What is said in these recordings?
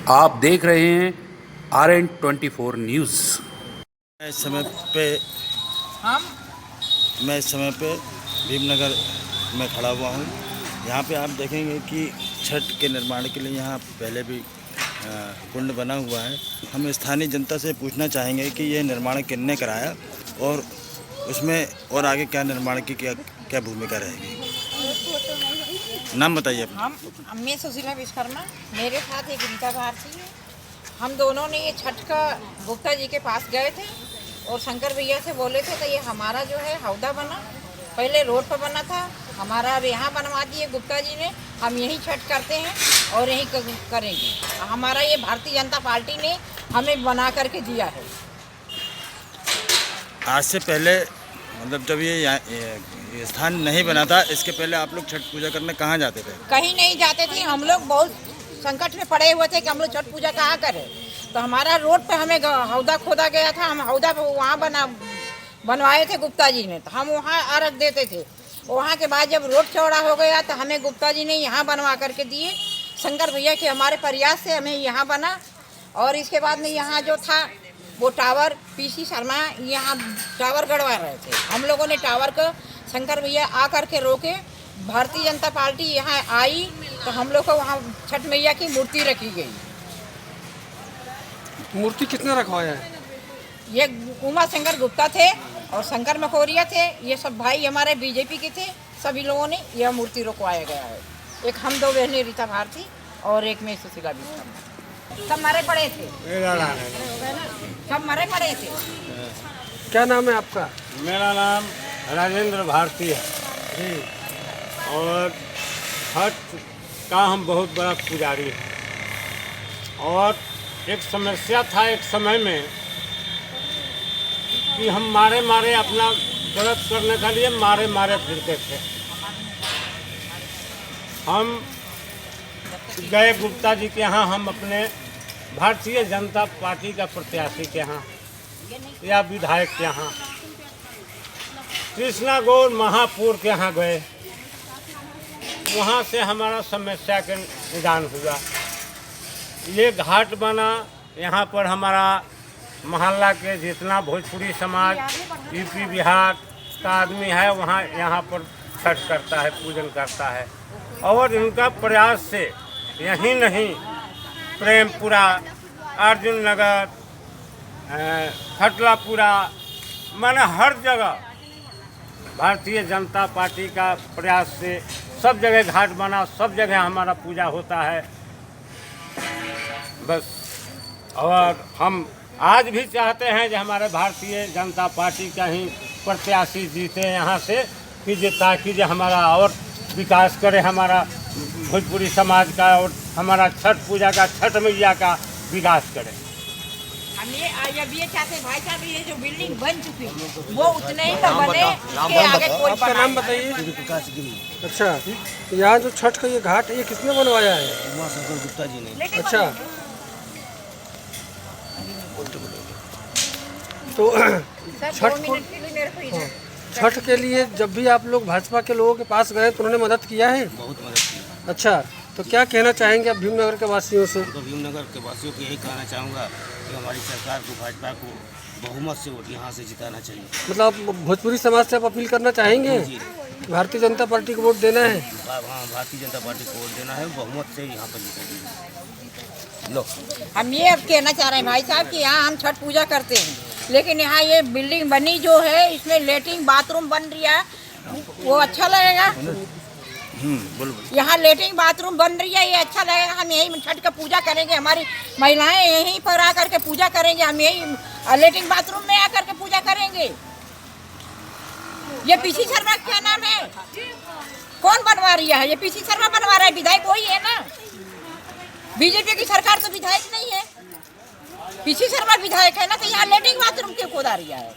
आप देख रहे हैं RN24 न्यूज़। मैं इस समय पे हम मैं इस समय पे भीमनगर में खड़ा हुआ हूँ। यहाँ पे आप देखेंगे कि छठ के निर्माण के लिए यहाँ पहले भी कुंड बना हुआ है। हम स्थानीय जनता से पूछना चाहेंगे कि ये निर्माण किसने कराया और उसमें और आगे क्या निर्माण की क्या भूमिका रहेगी। नाम बताइए अपना। मैं सुशीला विश्वकर्मा, मेरे साथ एक रीता भारती है। हम दोनों ने ये छठ का गुप्ता जी के पास गए थे और शंकर भैया से बोले थे तो ये हमारा जो है हौदा बना, पहले रोड पर बना था, हमारा अब यहाँ बनवा दिए गुप्ता जी ने। हम यहीं छठ करते हैं और यहीं करेंगे। हमारा ये भारतीय जनता पार्टी ने हमें बना करके दिया है। आज से पहले मतलब जब ये स्थान नहीं बना था, इसके पहले आप लोग छठ पूजा करने कहाँ जाते थे? कहीं नहीं जाते थे। हम लोग बहुत संकट में पड़े हुए थे कि हम लोग छठ पूजा कहाँ करें। तो हमारा रोड पे हमें हौदा खोदा गया था। हम हौदा वहाँ बनवाए थे गुप्ता जी ने, तो हम वहाँ अर्घ देते थे। वहाँ के बाद जब रोड चौड़ा हो गया तो हमें गुप्ता जी ने यहाँ बनवा करके दिए। शंकर भैया के हमारे प्रयास से हमें यहाँ बना। और इसके बाद में यहाँ जो था वो टावर पीसी शर्मा यहाँ टावर गड़वा रहे थे। हम लोगों ने टावर को शंकर भैया आ करके रोके। भारतीय जनता पार्टी यहाँ आई तो हम लोग को वहाँ छठ मैया की मूर्ति रखी गई। मूर्ति कितने रखवाया है? ये उमा शंकर गुप्ता थे और शंकर मखोरिया थे। ये सब भाई हमारे बीजेपी के थे। सभी लोगों ने यह मूर्ति रुकवाया गया है। एक हम दो बहनें रीता भारती और एक मैं सुशीला विश्वकर्मा। सब मरे पड़े थे, सब मरे पड़े थे। क्या नाम है आपका? मेरा नाम राजेंद्र भारती है जी। और छठ का हम बहुत बड़ा पुजारी हैं। और एक समस्या था एक समय में कि हम मारे अपना गलत करने के लिए मारे फिरते थे। हम गए गुप्ता जी के यहाँ, हम अपने भारतीय जनता पार्टी का प्रत्याशी के यहाँ या विधायक के यहाँ कृष्णा गौर महापुर के यहाँ गए। वहाँ से हमारा समस्या के निदान हुआ। ये घाट बना। यहाँ पर हमारा मोहल्ला के जितना भोजपुरी समाज यूपी बिहार का आदमी है वहाँ यहाँ पर छठ करता है, पूजन करता है। और इनका प्रयास से यहीं नहीं, प्रेमपुरा, अर्जुन नगर, खटलापुरा, माने हर जगह भारतीय जनता पार्टी का प्रयास से सब जगह घाट बना, सब जगह हमारा पूजा होता है बस। और हम आज भी चाहते हैं कि हमारे भारतीय जनता पार्टी का ही प्रत्याशी जीते यहाँ से, कि ताकि जो हमारा और विकास करे, हमारा भोजपुरी समाज का और हमारा छठ पूजा का, छठ मैया का विकास करे। हम ये चाहते हैं भाई साहब, ये जो बिल्डिंग बन चुकी है वो उतने ही तो बने, इसके आगे कोई आपका नाम बताइए। अच्छा, यहाँ जो छठ का ये घाट ये किसने बनवाया है? उमा शंकर गुप्ता जी ने। अच्छा, तो छठ के लिए जब भी आप लोग भाजपा के लोगों के पास गए तो उन्होंने मदद किया है? बहुत मदद की। अच्छा, तो क्या कहना चाहेंगे आप भीमनगर के वासियों से? तो भीमनगर के वासियों को यही कहना चाहूँगा कि हमारी सरकार को, भाजपा को बहुमत से वोट यहाँ से जिताना चाहिए। मतलब आप भोजपुरी समाज से आप अपील करना चाहेंगे भारतीय जनता पार्टी को वोट देना है? हाँ, भारतीय जनता पार्टी को वोट देना है, बहुमत से यहाँ पर जिताएंगे। लो, हम ये अब कहना चाह रहे हैं भाई साहब कि यहाँ हम छठ पूजा करते हैं, लेकिन यहाँ ये बिल्डिंग बनी जो है इसमें लेटरिन बाथरूम बन रही है, वो अच्छा लगेगा? बोलो। यहाँ लेटरिन बाथरूम बन रही है, ये अच्छा लगेगा? हम यही छठ का पूजा करेंगे, हमारी महिलाएं यहीं पर आकर के पूजा करेंगे, हम यही लेटरिन बाथरूम में आकर के पूजा करेंगे। ये पीसी शर्मा क्या नाम है? कौन बनवा रही है? ये पीसी शर्मा बनवा रहा है, विधायक वही है ना। बीजेपी की सरकार तो विधायक नहीं है, पीसी शर्मा विधायक है ना। तो यहाँ लेटरिन बाथरूम क्यों खोदा रही है?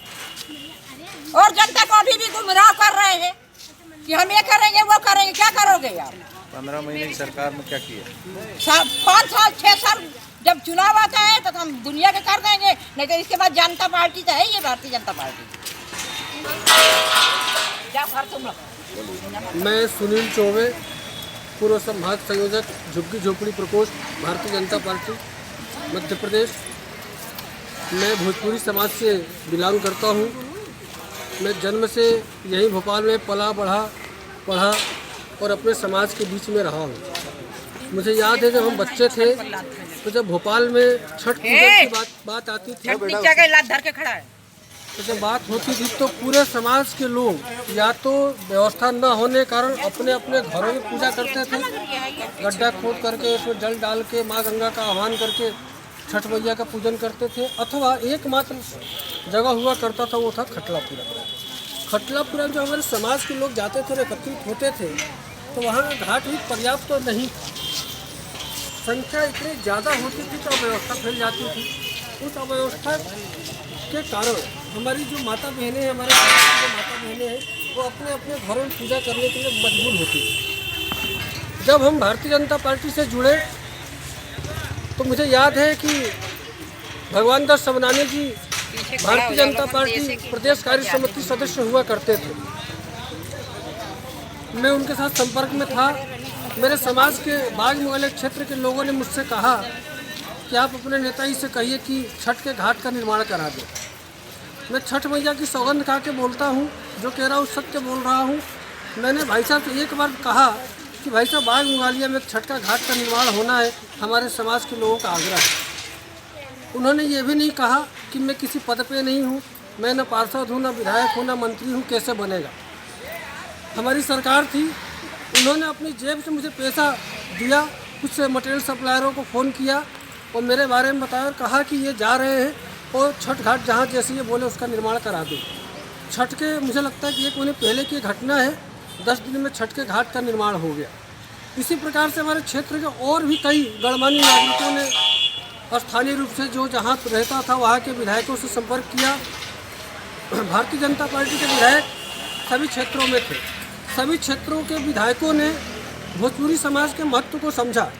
और जनता को अभी भी गुमराह कर रहे हैं कि हम ये करेंगे वो करेंगे। क्या करोगे यार? 15 महीने की सरकार में क्या किया? 5 साल 6 साल जब चुनाव आता है तो हम दुनिया के कर देंगे, नहीं तो इसके बाद जनता पार्टी तो है ये भारतीय जनता पार्टी। क्या घर तुम लोग? मैं सुनील चौबे, पूर्व संभाग संयोजक, झुग्गी झोपड़ी प्रकोष्ठ, भारतीय जनता पार्टी। मध्य प्रदेश। मैं भोजपुरी समाज से बिलोंग करता हूँ। मैं जन्म से यहीं भोपाल में पला पढ़ा और अपने समाज के बीच में रहा हूँ। मुझे याद है जब हम बच्चे थे तो जब भोपाल में छठ पूजा की बात आती थी, धर के खड़ा है, तो जब बात होती थी तो पूरे समाज के लोग या तो व्यवस्था न होने कारण अपने अपने घरों में पूजा करते थे, गड्ढा खोद करके उसमें जल डाल के माँ गंगा का आह्वान करके छठ मैया का पूजन करते थे, अथवा एकमात्र जगह हुआ करता था वो था खटलापुरा। खटलापुरा जो हमारे समाज के लोग जाते थे, एकत्रित होते थे, तो वहाँ घाट भी पर्याप्त तो नहीं, संख्या इतनी ज़्यादा होती थी तो अव्यवस्था फैल जाती थी। उस अव्यवस्था के कारण हमारी जो माता बहनें हैं, हमारे समाज की जो माता बहनें हैं, वो अपने अपने घरों में पूजा करने के लिए मजबूर होती थी। जब हम भारतीय जनता पार्टी से जुड़े तो मुझे याद है कि भगवान दास सबनानी जी भारतीय जनता पार्टी प्रदेश कार्य समिति सदस्य हुआ करते थे। मैं उनके साथ संपर्क में था। मेरे समाज के बाग मुगले क्षेत्र के लोगों ने मुझसे कहा कि आप अपने नेता जी से कहिए कि छठ के घाट का निर्माण करा दें। मैं छठ मैया की सौगंध खा के बोलता हूँ, जो कह रहा हूँ सत्य बोल रहा हूँ। मैंने भाई साहब से एक बार कहा कि भाई साहब बाग मुगालिया में छठ का घाट का निर्माण होना है, हमारे समाज के लोगों का आग्रह है। उन्होंने ये भी नहीं कहा कि मैं किसी पद पे नहीं हूँ, मैं न पार्षद हूँ, न विधायक हूँ, न मंत्री हूँ, कैसे बनेगा। हमारी सरकार थी, उन्होंने अपनी जेब से मुझे पैसा दिया, कुछ मटेरियल सप्लायरों को फ़ोन किया और मेरे बारे में बताया और कहा कि ये जा रहे हैं और छठ घाट जहाँ जैसे ये बोले उसका निर्माण करा दो। छठ के मुझे लगता है कि 1 महीने पहले की घटना है, 10 दिन में छठ के घाट का निर्माण हो गया। इसी प्रकार से हमारे क्षेत्र के और भी कई गणमान्य नागरिकों ने स्थानीय रूप से जो जहाँ रहता था वहाँ के विधायकों से संपर्क किया। भारतीय जनता पार्टी के विधायक सभी क्षेत्रों में थे। सभी क्षेत्रों के विधायकों ने भोजपुरी समाज के महत्व को समझा,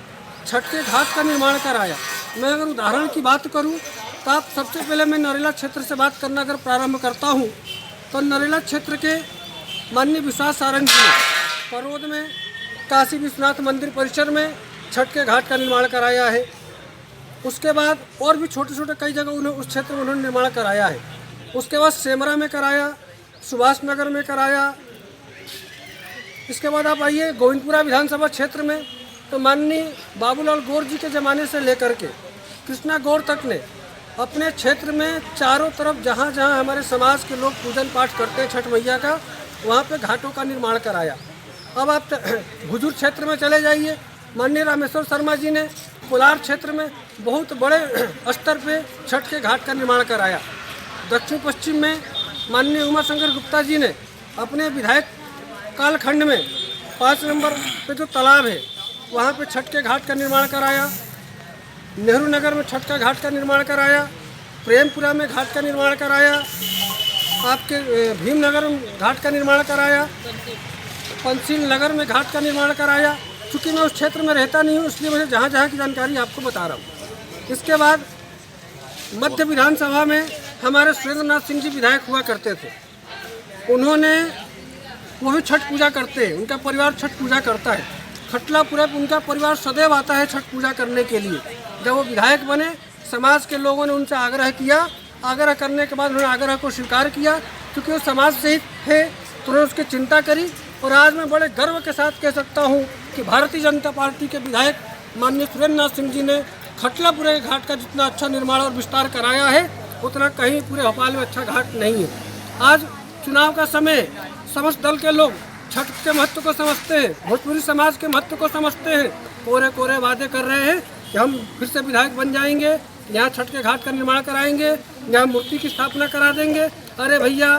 छठ के घाट का निर्माण कराया। मैं अगर उदाहरण की बात करूं तो आप सबसे पहले मैं नरेला क्षेत्र से बात करना अगर प्रारंभ करता हूं तो नरेला क्षेत्र के माननीय विश्वास सारंग जी ने परवद में काशी विश्वनाथ मंदिर परिसर में छठ के घाट का निर्माण कराया है। उसके बाद और भी छोटे छोटे कई जगह उन्हें उस क्षेत्र में उन्होंने निर्माण कराया है। उसके बाद सेमरा में कराया, सुभाष नगर में कराया। इसके बाद आप आइए गोविंदपुरा विधानसभा क्षेत्र में तो माननीय बाबूलाल गौर जी के ज़माने से लेकर के कृष्णा गौर तक ने अपने क्षेत्र में चारों तरफ जहाँ जहाँ हमारे समाज के लोग पूजन पाठ करते हैं छठ मैया का, वहाँ पे घाटों का निर्माण कराया। अब आप भुजूर क्षेत्र में चले जाइए, माननीय रामेश्वर शर्मा जी ने कोलार क्षेत्र में बहुत बड़े स्तर पे छठ के घाट का निर्माण कराया। दक्षिण पश्चिम में माननीय उमाशंकर गुप्ता जी ने अपने विधायक कालखंड में 5 नंबर पे जो तालाब है वहाँ पे छठ के घाट का निर्माण कराया। नेहरू नगर में छठ का घाट का निर्माण कराया। प्रेमपुरा में घाट का निर्माण कराया। आपके भीमनगर में घाट का निर्माण कराया। पंचशील नगर में घाट का निर्माण कराया। चूँकि मैं उस क्षेत्र में रहता नहीं हूँ इसलिए मुझे जहाँ जहाँ की जानकारी आपको बता रहा हूँ। इसके बाद मध्य विधानसभा में हमारे सुरेंद्रनाथ सिंह जी विधायक हुआ करते थे। उन्होंने वो भी छठ पूजा करते हैं, उनका परिवार छठ पूजा करता है। खटलापुरा पर उनका परिवार सदैव आता है छठ पूजा करने के लिए। जब वो विधायक बने समाज के लोगों ने उनसे आग्रह किया, आग्रह करने के बाद उन्होंने आग्रह को स्वीकार किया। क्योंकि वो समाज से ही थे तो उन्होंने उसकी चिंता करी। और आज मैं बड़े गर्व के साथ कह सकता हूँ कि भारतीय जनता पार्टी के विधायक माननीय सुरेंद्रनाथ सिंह जी ने खटलापुरा के घाट का जितना अच्छा निर्माण और विस्तार कराया है उतना कहीं पूरे भोपाल में अच्छा घाट नहीं है। आज चुनाव का समय, समस्त दल के लोग छठ के महत्व को समझते हैं, भोजपुरी समाज के महत्व को समझते हैं। कोरे कोरे वादे कर रहे हैं कि हम फिर से विधायक बन जाएंगे, यहाँ छठ के घाट का निर्माण कराएंगे, यहाँ मूर्ति की स्थापना करा देंगे। अरे भैया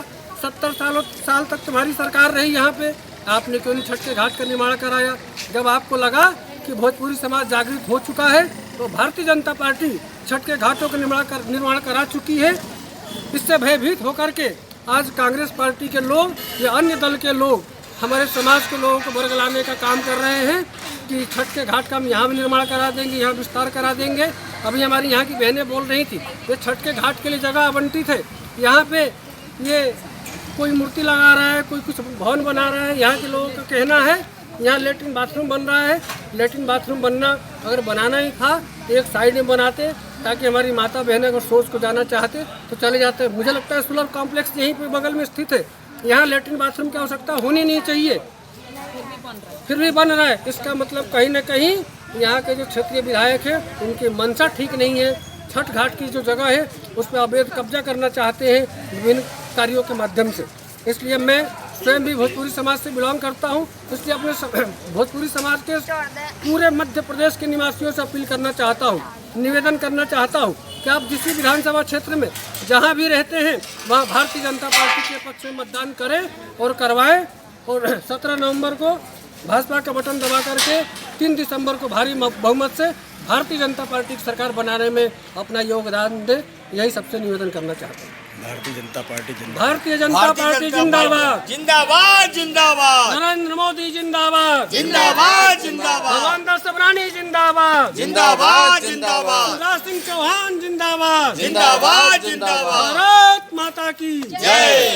70 साल तक तुम्हारी सरकार रही यहाँ पे, आपने क्यों नहीं छठ के घाट का निर्माण कराया? जब आपको लगा कि भोजपुरी समाज जागृत हो चुका है तो भारतीय जनता पार्टी छठ के घाटों का निर्माण करा चुकी है। इससे भयभीत होकर के आज कांग्रेस पार्टी के लोग या अन्य दल के लोग हमारे समाज के लोगों को बरगलाने का काम कर रहे हैं कि छठ के घाट का हम यहाँ भी निर्माण करा देंगे, यहाँ विस्तार करा देंगे। अभी हमारी यहाँ की बहनें बोल रही थी ये छठ के घाट के लिए जगह आवंटित है, यहाँ पे ये कोई मूर्ति लगा रहा है, कोई कुछ भवन बना रहा है। यहाँ के लोगों का कहना है यहाँ लेटरिन बाथरूम बन रहा है। लेटरिन बाथरूम बनना अगर बनाना ही था एक साइड में बनाते, ताकि हमारी माता बहनें अगर सोच को जाना चाहते तो चले जाते। मुझे लगता है सोलर कॉम्प्लेक्स यहीं पे बगल में स्थित है, यहाँ लेटरिन बाथरूम की आवश्यकता होनी नहीं चाहिए, फिर भी बन रहा है। इसका मतलब कहीं ना कहीं यहाँ के जो क्षेत्रीय विधायक हैं उनकी मंशा ठीक नहीं है। छठ घाट की जो जगह है उस पर अवैध कब्जा करना चाहते हैं विभिन्न कार्यों के माध्यम से। इसलिए मैं स्वयं भी भोजपुरी समाज से बिलोंग करता हूँ, इसलिए अपने भोजपुरी समाज के पूरे मध्य प्रदेश के निवासियों से अपील करना चाहता हूँ, निवेदन करना चाहता हूँ कि आप जिस भी विधानसभा क्षेत्र में जहाँ भी रहते हैं वहाँ भारतीय जनता पार्टी के पक्ष में मतदान करें और करवाएं, और 17 नवंबर को भाजपा का बटन दबा करके 3 दिसंबर को भारी बहुमत से भारतीय जनता पार्टी की सरकार बनाने में अपना योगदान दे। यही सबसे निवेदन करना चाहता हूँ। भारतीय जनता पार्टी जिंदाबाद, जिंदाबाद जिंदाबाद, नरेंद्र मोदी जिंदाबाद, जिंदाबाद जिंदाबाद, भगवान दास सबरानी जिंदाबाद, जिंदाबाद जिंदाबाद, शिवराज सिंह चौहान जिंदाबाद, जिंदाबाद जिंदाबाद, भारत माता की जय।